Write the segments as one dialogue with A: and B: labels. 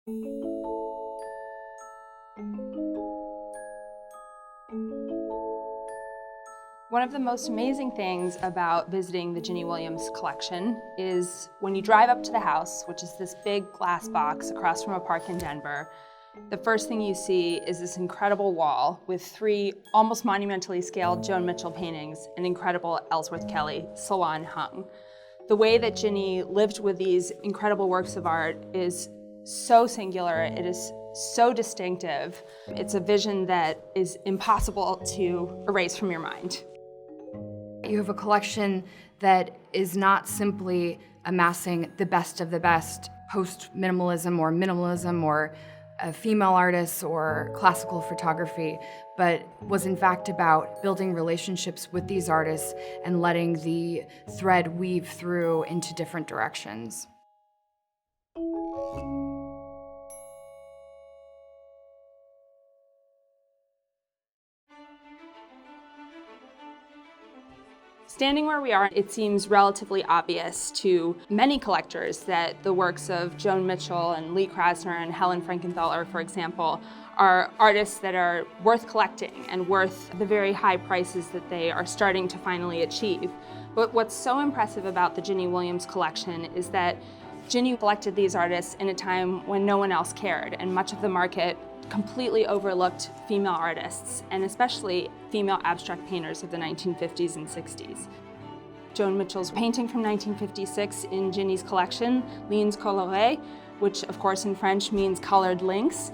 A: One of the most amazing things about visiting the Ginny Williams collection is when you drive up to the house, which is this big glass box across from a park in Denver, the first thing you see is this incredible wall with 3 almost monumentally scaled Joan Mitchell paintings and incredible Ellsworth Kelly salon hung. The way that Ginny lived with these incredible works of art is so singular, it is so distinctive. It's a vision that is impossible to erase from your mind.
B: You have a collection that is not simply amassing the best of the best post-minimalism or minimalism or female artists or classical photography, but was in fact about building relationships with these artists and letting the thread weave through into different directions.
A: Standing where we are, it seems relatively obvious to many collectors that the works of Joan Mitchell and Lee Krasner and Helen Frankenthaler, for example, are artists that are worth collecting and worth the very high prices that they are starting to finally achieve. But what's so impressive about the Ginny Williams collection is that Ginny collected these artists in a time when no one else cared, and much of the market completely overlooked female artists, and especially female abstract painters of the 1950s and 60s. Joan Mitchell's painting from 1956 in Ginny's collection, Lignes colorées, which of course in French means colored links,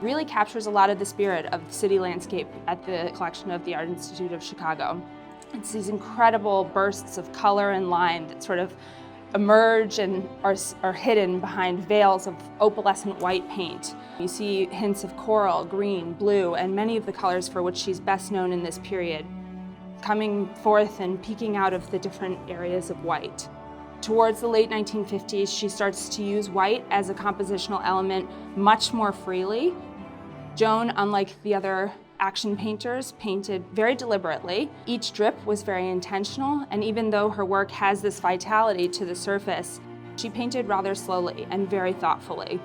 A: really captures a lot of the spirit of the city landscape at the collection of the Art Institute of Chicago. It's these incredible bursts of color and line that sort of emerge and are hidden behind veils of opalescent white paint. You see hints of coral, green, blue, and many of the colors for which she's best known in this period, coming forth and peeking out of the different areas of white. Towards the late 1950s, she starts to use white as a compositional element much more freely. Joan, unlike the other action painters, painted very deliberately. Each drip was very intentional, and even though her work has this vitality to the surface, she painted rather slowly and very thoughtfully.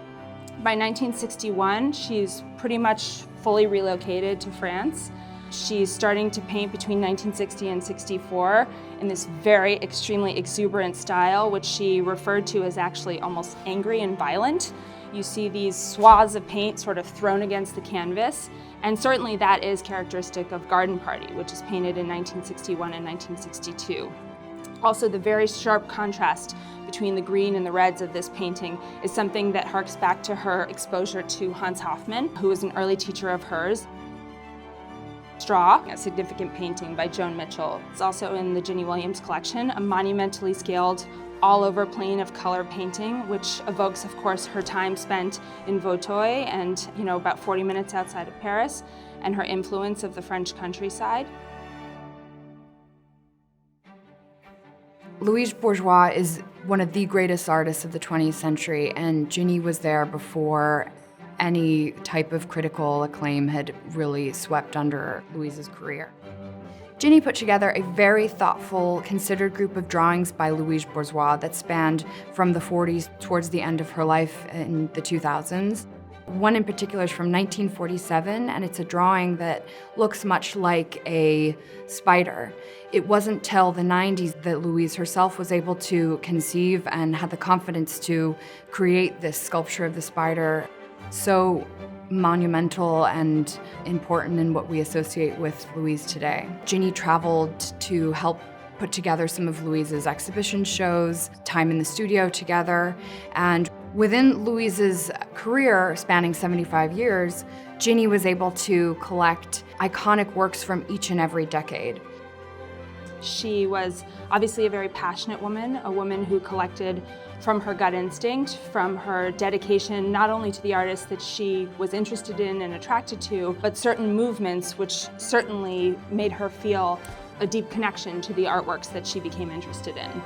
A: By 1961, she's pretty much fully relocated to France. She's starting to paint between 1960 and 64 in this very extremely exuberant style, which she referred to as actually almost angry and violent. You see these swaths of paint sort of thrown against the canvas, and certainly that is characteristic of Garden Party, which is painted in 1961 and 1962. Also, the very sharp contrast between the green and the reds of this painting is something that harks back to her exposure to Hans Hofmann, who was an early teacher of hers. Straw, a significant painting by Joan Mitchell. It's also in the Ginny Williams collection, a monumentally scaled all-over plane of color painting, which evokes, of course, her time spent in Vauteuil and, about 40 minutes outside of Paris, and her influence of the French countryside.
B: Louise Bourgeois is one of the greatest artists of the 20th century, and Ginny was there before any type of critical acclaim had really swept under Louise's career. Ginny put together a very thoughtful, considered group of drawings by Louise Bourgeois that spanned from the 40s towards the end of her life in the 2000s. One in particular is from 1947, and it's a drawing that looks much like a spider. It wasn't till the 90s that Louise herself was able to conceive and had the confidence to create this sculpture of the spider, so monumental and important in what we associate with Louise today. Ginny traveled to help put together some of Louise's exhibition shows, time in the studio together, and within Louise's career, spanning 75 years, Ginny was able to collect iconic works from each and every decade.
A: She was obviously a very passionate woman, a woman who collected from her gut instinct, from her dedication not only to the artists that she was interested in and attracted to, but certain movements which certainly made her feel a deep connection to the artworks that she became interested in.